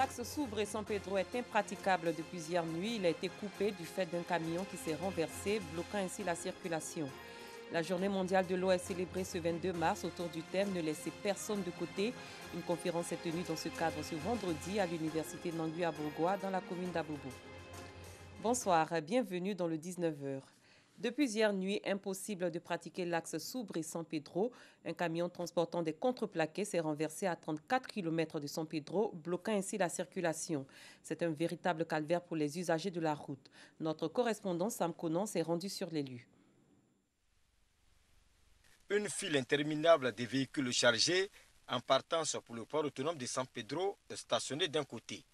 L'axe Soubre-San Pedro est impraticable depuis hier nuit. Il a été coupé du fait d'un camion qui s'est renversé, bloquant ainsi la circulation. La journée mondiale de l'eau est célébrée ce 22 mars autour du thème « Ne laissez personne de côté ». Une conférence est tenue dans ce cadre ce vendredi à l'université Nangui à Bourgois dans la commune d'Abobo. Bonsoir, bienvenue dans le 19h. Depuis hier nuit, impossible de pratiquer l'axe Soubre-San Pedro. Un camion transportant des contreplaqués s'est renversé à 34 km de San Pedro, bloquant ainsi la circulation. C'est un véritable calvaire pour les usagers de la route. Notre correspondant Sam Conan s'est rendu sur les lieux. Une file interminable de véhicules chargés en partance pour le port autonome de San Pedro stationnés d'un côté.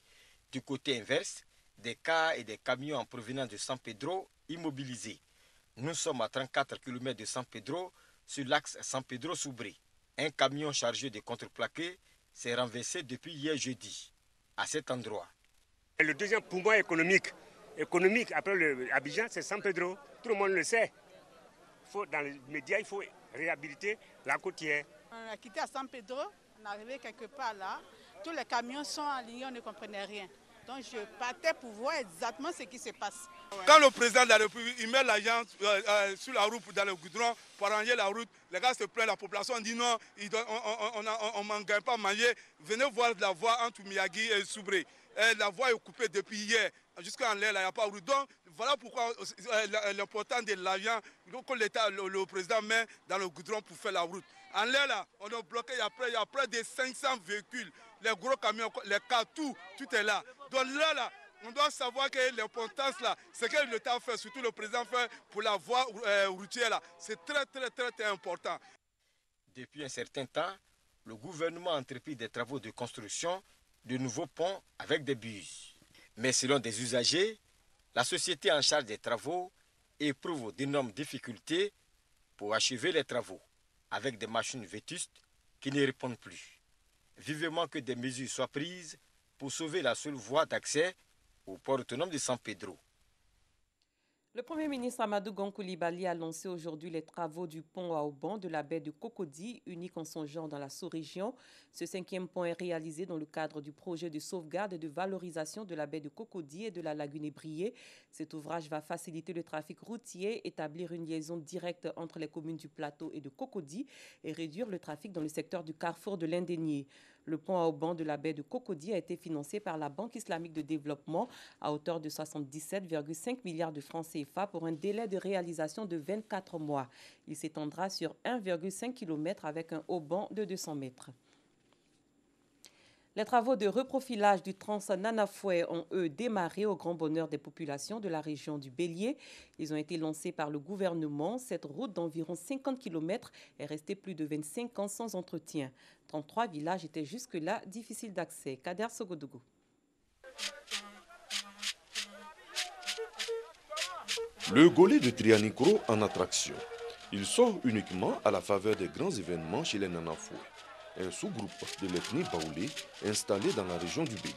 Du côté inverse, des cars et des camions en provenance de San Pedro immobilisés. Nous sommes à 34 km de San Pedro sur l'axe San Pedro-Soubre. Un camion chargé de contreplaqués s'est renversé depuis hier jeudi à cet endroit. Le deuxième poumon économique après Abidjan, c'est San Pedro. Tout le monde le sait. Dans les médias, il faut réhabiliter la côtière. On a quitté à San Pedro, on est arrivé quelque part là. Tous les camions sont alignés, on ne comprenait rien. Donc je partais pour voir exactement ce qui se passe. Quand le président de la République il met l'agent sur la route dans le goudron pour arranger la route, les gars se plaignent, la population dit non, on ne gagne pas à manger. Venez voir la voie entre Miyagi et Soubre. La voie est coupée depuis hier. Jusqu'en l'air, il n'y a pas de route. Donc voilà pourquoi l'important de l'agent que l'État, le président met dans le goudron pour faire la route. En l'air, là, on est bloqué, il y a près de 500 véhicules. Les gros camions, les cars, tout est là. Donc là, on doit savoir que l'importance là, c'est que l'État fait, surtout le président fait pour la voie routière là. C'est très important. Depuis un certain temps, le gouvernement a entrepris des travaux de construction de nouveaux ponts avec des bus. Mais selon des usagers, la société en charge des travaux éprouve d'énormes difficultés pour achever les travaux, avec des machines vétustes qui ne répondent plus. Vivement que des mesures soient prises pour sauver la seule voie d'accès au port autonome de San Pedro. Le Premier ministre Amadou Gon Coulibaly a lancé aujourd'hui les travaux du pont à Auban de la baie de Cocody, unique en son genre dans la sous-région. Ce 5e pont est réalisé dans le cadre du projet de sauvegarde et de valorisation de la baie de Cocody et de la lagune Ébrié. Cet ouvrage va faciliter le trafic routier, établir une liaison directe entre les communes du Plateau et de Cocody et réduire le trafic dans le secteur du carrefour de l'Indénié. Le pont à Auban de la baie de Cocody a été financé par la Banque islamique de développement à hauteur de 77,5 milliards de francs CFA pour un délai de réalisation de 24 mois. Il s'étendra sur 1,5 km avec un auban de 200 mètres. Les travaux de reprofilage du Trans-Nanafoué ont, eux, démarré au grand bonheur des populations de la région du Bélier. Ils ont été lancés par le gouvernement. Cette route d'environ 50 km est restée plus de 25 ans sans entretien. 33 villages étaient jusque-là difficiles d'accès. Kader Sogodougou. Le Golé de Trianicro en attraction. Il sort uniquement à la faveur des grands événements chez les Nanafoué, un sous-groupe de l'ethnie Baoulé installé dans la région du Bélier.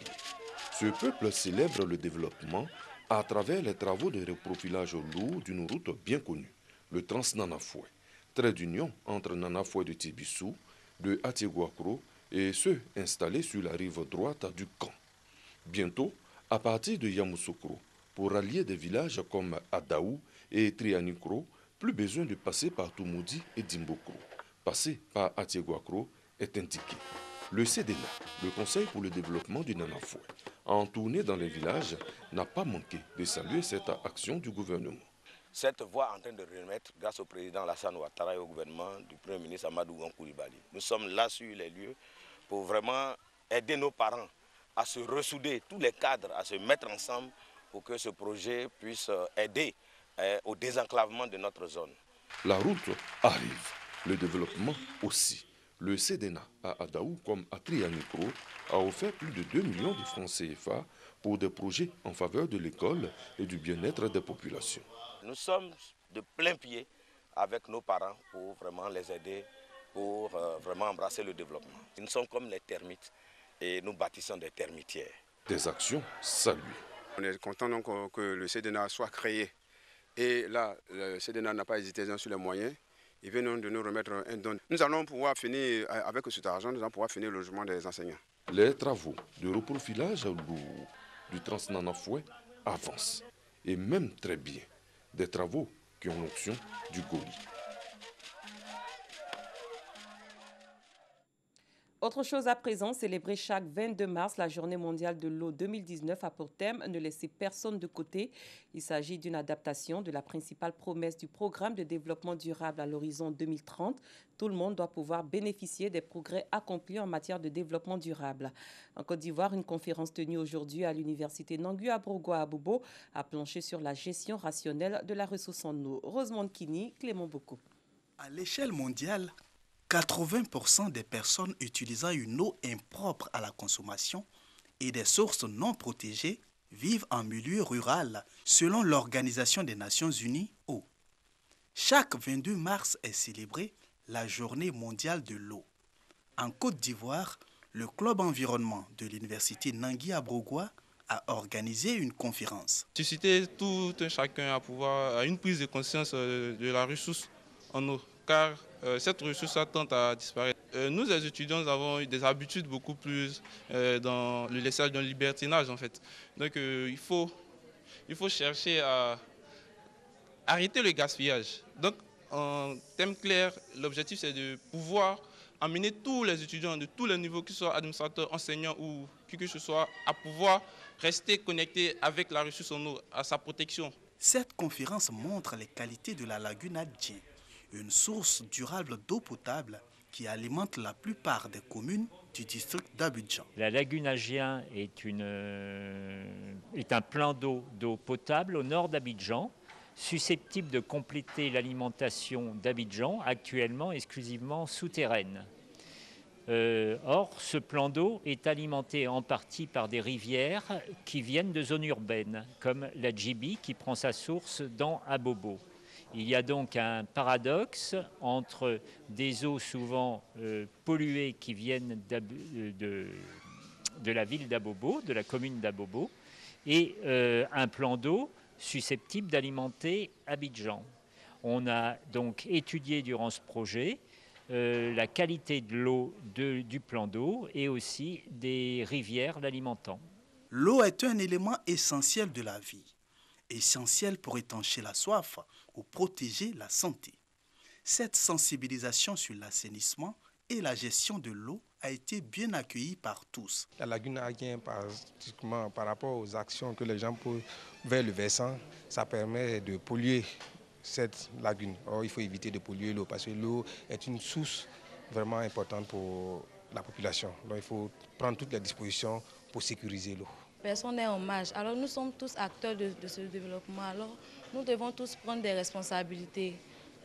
Ce peuple célèbre le développement à travers les travaux de reprofilage lourd d'une route bien connue, le Trans-Nanafoué, trait d'union entre Nanafoué de Tébissou, de Atiéguacro et ceux installés sur la rive droite du camp. Bientôt, à partir de Yamoussoukro, pour rallier des villages comme Adaou et Trianicro, plus besoin de passer par Toumoudi et Dimbokro. Passer par Atiéguacro est indiqué. Le CDNA, le Conseil pour le développement du Nanafoué, en tournée dans les villages, n'a pas manqué de saluer cette action du gouvernement. Cette voie est en train de remettre, grâce au président Alassane Ouattara et au gouvernement du Premier ministre Amadou Gon Coulibaly. Nous sommes là sur les lieux pour vraiment aider nos parents à se ressouder, tous les cadres à se mettre ensemble pour que ce projet puisse aider au désenclavement de notre zone. La route arrive, le développement aussi. Le CDNA à Adaou comme à Trianicro a offert plus de 2 millions de francs CFA pour des projets en faveur de l'école et du bien-être des populations. Nous sommes de plein pied avec nos parents pour vraiment les aider, pour vraiment embrasser le développement. Nous sommes comme les termites et nous bâtissons des termitières. Des actions saluées. On est content donc que le CDNA soit créé. Et là, le CDNA n'a pas hésité sur les moyens. Il vient de nous remettre un don. Nous allons pouvoir finir, avec cet argent, nous allons pouvoir finir le logement des enseignants. Les travaux de reprofilage lourd du Transnanafoué avancent. Et même très bien. Des travaux qui ont l'option du Goli. Autre chose à présent, célébrer chaque 22 mars la journée mondiale de l'eau 2019 a pour thème ne laisser personne de côté. Il s'agit d'une adaptation de la principale promesse du programme de développement durable à l'horizon 2030. Tout le monde doit pouvoir bénéficier des progrès accomplis en matière de développement durable. En Côte d'Ivoire, une conférence tenue aujourd'hui à l'université Nangui Abrogwa à Bobo a planché sur la gestion rationnelle de la ressource en eau. Rosemonde Kini, Clément Boko. À l'échelle mondiale, 80% des personnes utilisant une eau impropre à la consommation et des sources non protégées vivent en milieu rural, selon l'Organisation des Nations Unies, Eau. Chaque 22 mars est célébrée la Journée mondiale de l'eau. En Côte d'Ivoire, le club environnement de l'université Nangui Abrogwa a organisé une conférence. Susciter tout un chacun à une prise de conscience de la ressource en eau, car cette ressource tend à disparaître. Nous, les étudiants, nous avons eu des habitudes beaucoup plus dans le laissage, dans le libertinage en fait. Donc il faut chercher à arrêter le gaspillage. Donc en termes clairs, l'objectif c'est de pouvoir amener tous les étudiants de tous les niveaux, qu'ils soient administrateurs, enseignants ou qui que ce soit, à pouvoir rester connectés avec la ressource en eau, à sa protection. Cette conférence montre les qualités de la lagune Adjien, une source durable d'eau potable qui alimente la plupart des communes du district d'Abidjan. La lagune Adjien est un plan d'eau potable au nord d'Abidjan, susceptible de compléter l'alimentation d'Abidjan, actuellement exclusivement souterraine. Or, ce plan d'eau est alimenté en partie par des rivières qui viennent de zones urbaines, comme la Djibi qui prend sa source dans Abobo. Il y a donc un paradoxe entre des eaux souvent polluées qui viennent de la ville d'Abobo, de la commune d'Abobo, et un plan d'eau susceptible d'alimenter Abidjan. On a donc étudié durant ce projet la qualité de l'eau du plan d'eau et aussi des rivières l'alimentant. L'eau est un élément essentiel de la vie, essentiel pour étancher la soif ou protéger la santé. Cette sensibilisation sur l'assainissement et la gestion de l'eau a été bien accueillie par tous. La lagune Adjien, pratiquement par rapport aux actions que les gens posent vers le versant, ça permet de polluer cette lagune. Or, il faut éviter de polluer l'eau parce que l'eau est une source vraiment importante pour la population. Donc, il faut prendre toutes les dispositions pour sécuriser l'eau. Personne n'est en marge. Alors, nous sommes tous acteurs de ce développement. Alors, nous devons tous prendre des responsabilités.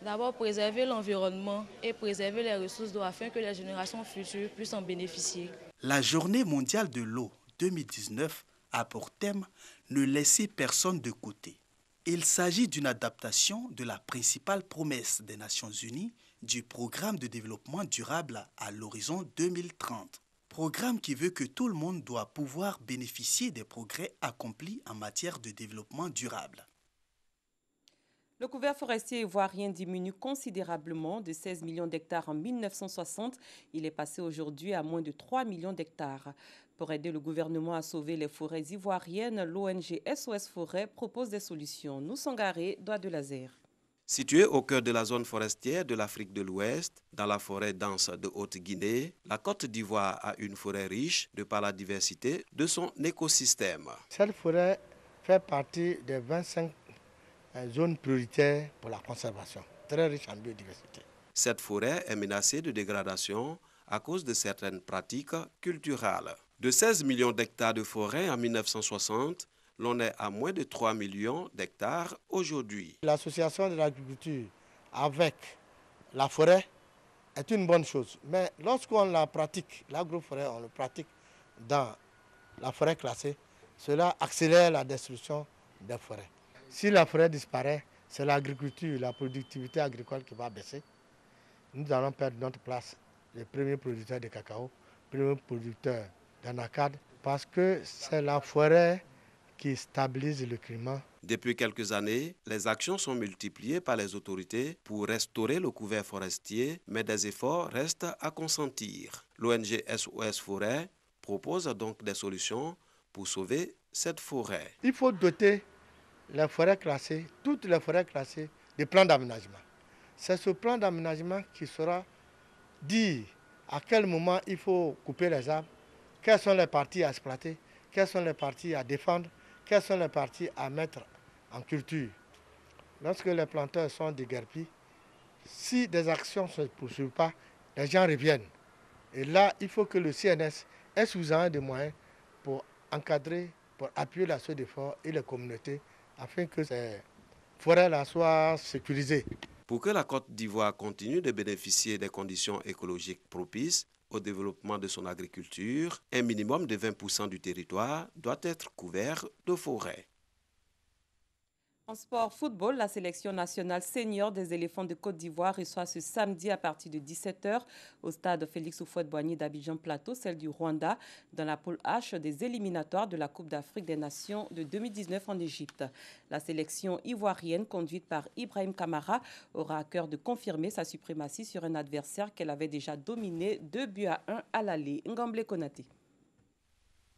D'abord, préserver l'environnement et préserver les ressources d'eau afin que les générations futures puissent en bénéficier. La Journée mondiale de l'eau 2019 a pour thème « Ne laisser personne de côté ». Il s'agit d'une adaptation de la principale promesse des Nations Unies du programme de développement durable à l'horizon 2030. Programme qui veut que tout le monde doit pouvoir bénéficier des progrès accomplis en matière de développement durable. Le couvert forestier ivoirien diminue considérablement de 16 millions d'hectares en 1960. Il est passé aujourd'hui à moins de 3 millions d'hectares. Pour aider le gouvernement à sauver les forêts ivoiriennes, l'ONG SOS Forêt propose des solutions. Nous Sangaré, Doigt de Laser. Située au cœur de la zone forestière de l'Afrique de l'Ouest, dans la forêt dense de Haute-Guinée, la Côte d'Ivoire a une forêt riche de par la diversité de son écosystème. Cette forêt fait partie des 25 zones prioritaires pour la conservation, très riche en biodiversité. Cette forêt est menacée de dégradation à cause de certaines pratiques culturelles. De 16 millions d'hectares de forêt en 1960, l'on est à moins de 3 millions d'hectares aujourd'hui. L'association de l'agriculture avec la forêt est une bonne chose. Mais lorsqu'on la pratique, l'agroforêt, on le pratique dans la forêt classée, cela accélère la destruction des forêts. Si la forêt disparaît, c'est l'agriculture, la productivité agricole qui va baisser. Nous allons perdre notre place, les premiers producteurs de cacao, les premiers producteurs d'anacard, parce que c'est la forêt qui stabilise le climat. Depuis quelques années, les actions sont multipliées par les autorités pour restaurer le couvert forestier, mais des efforts restent à consentir. L'ONG SOS Forêt propose donc des solutions pour sauver cette forêt. Il faut doter les forêts classées, toutes les forêts classées, de plans d'aménagement. C'est ce plan d'aménagement qui saura dire à quel moment il faut couper les arbres, quelles sont les parties à exploiter, quelles sont les parties à défendre, quelles sont les parties à mettre en culture. Lorsque les planteurs sont déguerpis, si des actions ne se poursuivent pas, les gens reviennent. Et là, il faut que le CNS ait suffisamment de moyens pour encadrer, pour appuyer la SOS d'effort et les communautés afin que ces forêts-là soient sécurisées. Pour que la Côte d'Ivoire continue de bénéficier des conditions écologiques propices au développement de son agriculture, un minimum de 20% du territoire doit être couvert de forêts. En sport football, la sélection nationale senior des éléphants de Côte d'Ivoire reçoit ce samedi à partir de 17h au stade Félix Houphouët-Boigny d'Abidjan Plateau, celle du Rwanda, dans la poule H des éliminatoires de la Coupe d'Afrique des Nations de 2019 en Égypte. La sélection ivoirienne, conduite par Ibrahim Kamara, aura à cœur de confirmer sa suprématie sur un adversaire qu'elle avait déjà dominé 2-1 à l'aller. Ngamble Konaté.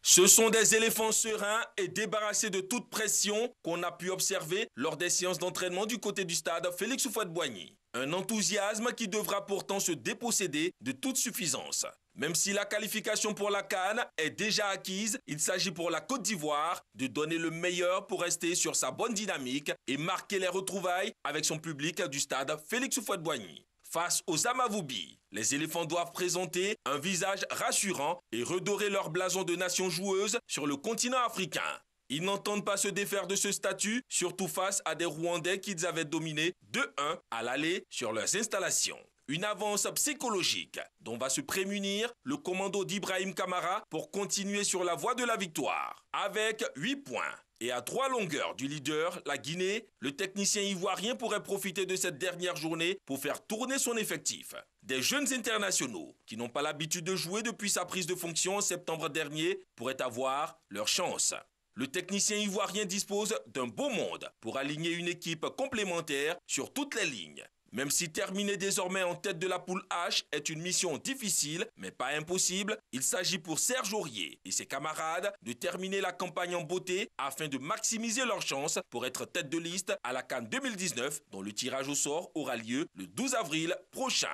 Ce sont des éléphants sereins et débarrassés de toute pression qu'on a pu observer lors des séances d'entraînement du côté du stade Félix Houphouët-Boigny. Un enthousiasme qui devra pourtant se déposséder de toute suffisance. Même si la qualification pour la CAN est déjà acquise, il s'agit pour la Côte d'Ivoire de donner le meilleur pour rester sur sa bonne dynamique et marquer les retrouvailles avec son public du stade Félix Houphouët-Boigny. Face aux Amavoubi, les éléphants doivent présenter un visage rassurant et redorer leur blason de nation joueuse sur le continent africain. Ils n'entendent pas se défaire de ce statut, surtout face à des Rwandais qu'ils avaient dominés 2-1 à l'aller sur leurs installations. Une avance psychologique dont va se prémunir le commando d'Ibrahim Kamara pour continuer sur la voie de la victoire. Avec 8 points. Et à 3 longueurs du leader, la Guinée, le technicien ivoirien pourrait profiter de cette dernière journée pour faire tourner son effectif. Des jeunes internationaux qui n'ont pas l'habitude de jouer depuis sa prise de fonction en septembre dernier pourraient avoir leur chance. Le technicien ivoirien dispose d'un beau monde pour aligner une équipe complémentaire sur toutes les lignes. Même si terminer désormais en tête de la poule H est une mission difficile, mais pas impossible, il s'agit pour Serge Aurier et ses camarades de terminer la campagne en beauté afin de maximiser leurs chances pour être tête de liste à la CAN 2019, dont le tirage au sort aura lieu le 12 avril prochain.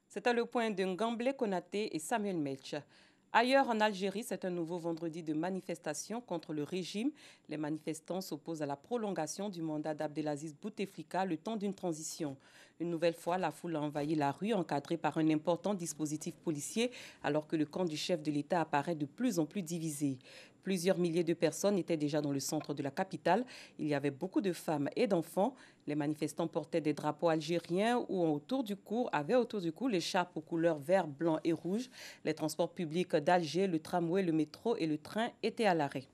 C'était le point de Ngamble Konaté et Samuel Melch. Ailleurs en Algérie, c'est un nouveau vendredi de manifestation contre le régime. Les manifestants s'opposent à la prolongation du mandat d'Abdelaziz Bouteflika le temps d'une transition. Une nouvelle fois, la foule a envahi la rue, encadrée par un important dispositif policier, alors que le camp du chef de l'État apparaît de plus en plus divisé. Plusieurs milliers de personnes étaient déjà dans le centre de la capitale. Il y avait beaucoup de femmes et d'enfants. Les manifestants portaient des drapeaux algériens ou avaient autour du cou l'écharpe aux couleurs vert, blanc et rouge. Les transports publics d'Alger, le tramway, le métro et le train étaient à l'arrêt.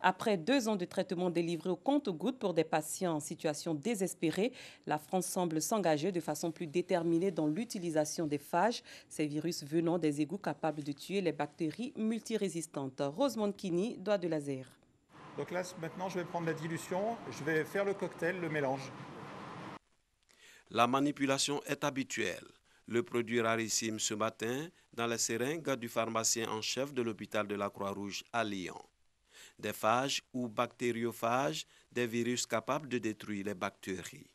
Après 2 ans de traitement délivré au compte-gouttes pour des patients en situation désespérée, la France semble s'engager de façon plus déterminée dans l'utilisation des phages, ces virus venant des égouts capables de tuer les bactéries multirésistantes. Rosemonde Kini, doigt de laser. Donc là, maintenant, je vais prendre la dilution, je vais faire le cocktail, le mélange. La manipulation est habituelle. Le produit rarissime ce matin dans les seringues du pharmacien en chef de l'hôpital de la Croix-Rouge à Lyon. Des phages ou bactériophages, des virus capables de détruire les bactéries.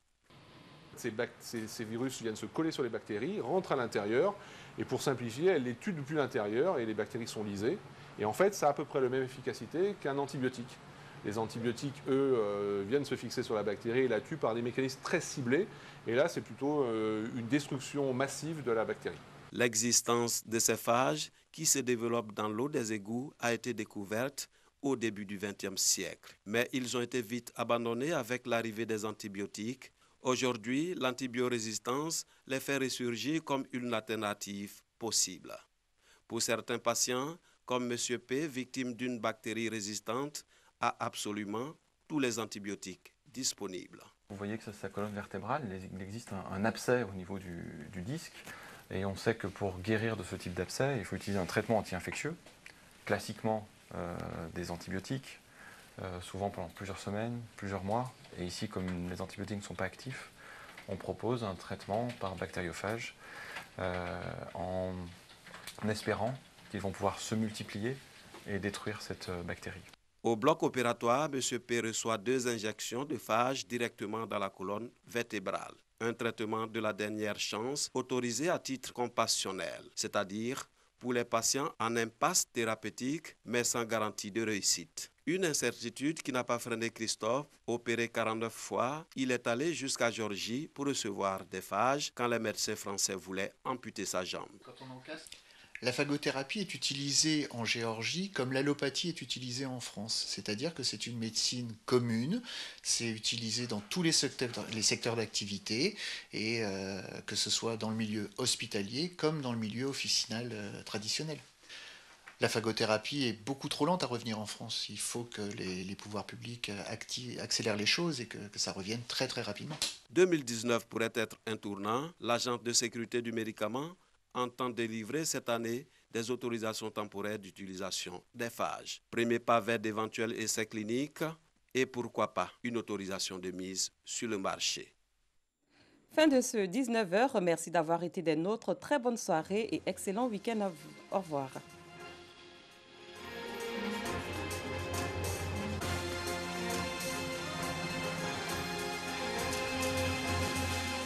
Ces virus viennent se coller sur les bactéries, rentrent à l'intérieur, et pour simplifier, elles les tuent depuis l'intérieur, et les bactéries sont lysées. Et en fait, ça a à peu près la même efficacité qu'un antibiotique. Les antibiotiques, eux, viennent se fixer sur la bactérie et la tuent par des mécanismes très ciblés. Et là, c'est plutôt une destruction massive de la bactérie. L'existence de ces phages, qui se développent dans l'eau des égouts, a été découverte au début du XXe siècle. Mais ils ont été vite abandonnés avec l'arrivée des antibiotiques. Aujourd'hui, l'antibiorésistance les fait ressurgir comme une alternative possible. Pour certains patients, comme M. P, victime d'une bactérie résistante, a absolument tous les antibiotiques disponibles. Vous voyez que sa colonne vertébrale, il existe un abcès au niveau du disque. Et on sait que pour guérir de ce type d'abcès, il faut utiliser un traitement anti-infectieux, classiquement des antibiotiques, souvent pendant plusieurs semaines, plusieurs mois. Et ici, comme les antibiotiques ne sont pas actifs, on propose un traitement par bactériophage en espérant qu'ils vont pouvoir se multiplier et détruire cette bactérie. Au bloc opératoire, M. P reçoit 2 injections de phage directement dans la colonne vertébrale. Un traitement de la dernière chance autorisé à titre compassionnel, c'est-à-dire pour les patients en impasse thérapeutique mais sans garantie de réussite. Une incertitude qui n'a pas freiné Christophe. Opéré 49 fois, il est allé jusqu'à Géorgie pour recevoir des phages quand les médecins français voulaient amputer sa jambe. La phagothérapie est utilisée en Géorgie comme l'allopathie est utilisée en France. C'est-à-dire que c'est une médecine commune, c'est utilisé dans tous les secteurs d'activité, et que ce soit dans le milieu hospitalier comme dans le milieu officinal traditionnel. La phagothérapie est beaucoup trop lente à revenir en France. Il faut que les pouvoirs publics accélèrent les choses et que ça revienne très très rapidement. 2019 pourrait être un tournant. L'Agence de sécurité du médicament entend délivrer cette année des autorisations temporaires d'utilisation des phages. Premier pas vers d'éventuels essais cliniques et pourquoi pas une autorisation de mise sur le marché. Fin de ce 19h. Merci d'avoir été des nôtres. Très bonne soirée et excellent week-end à vous. Au revoir.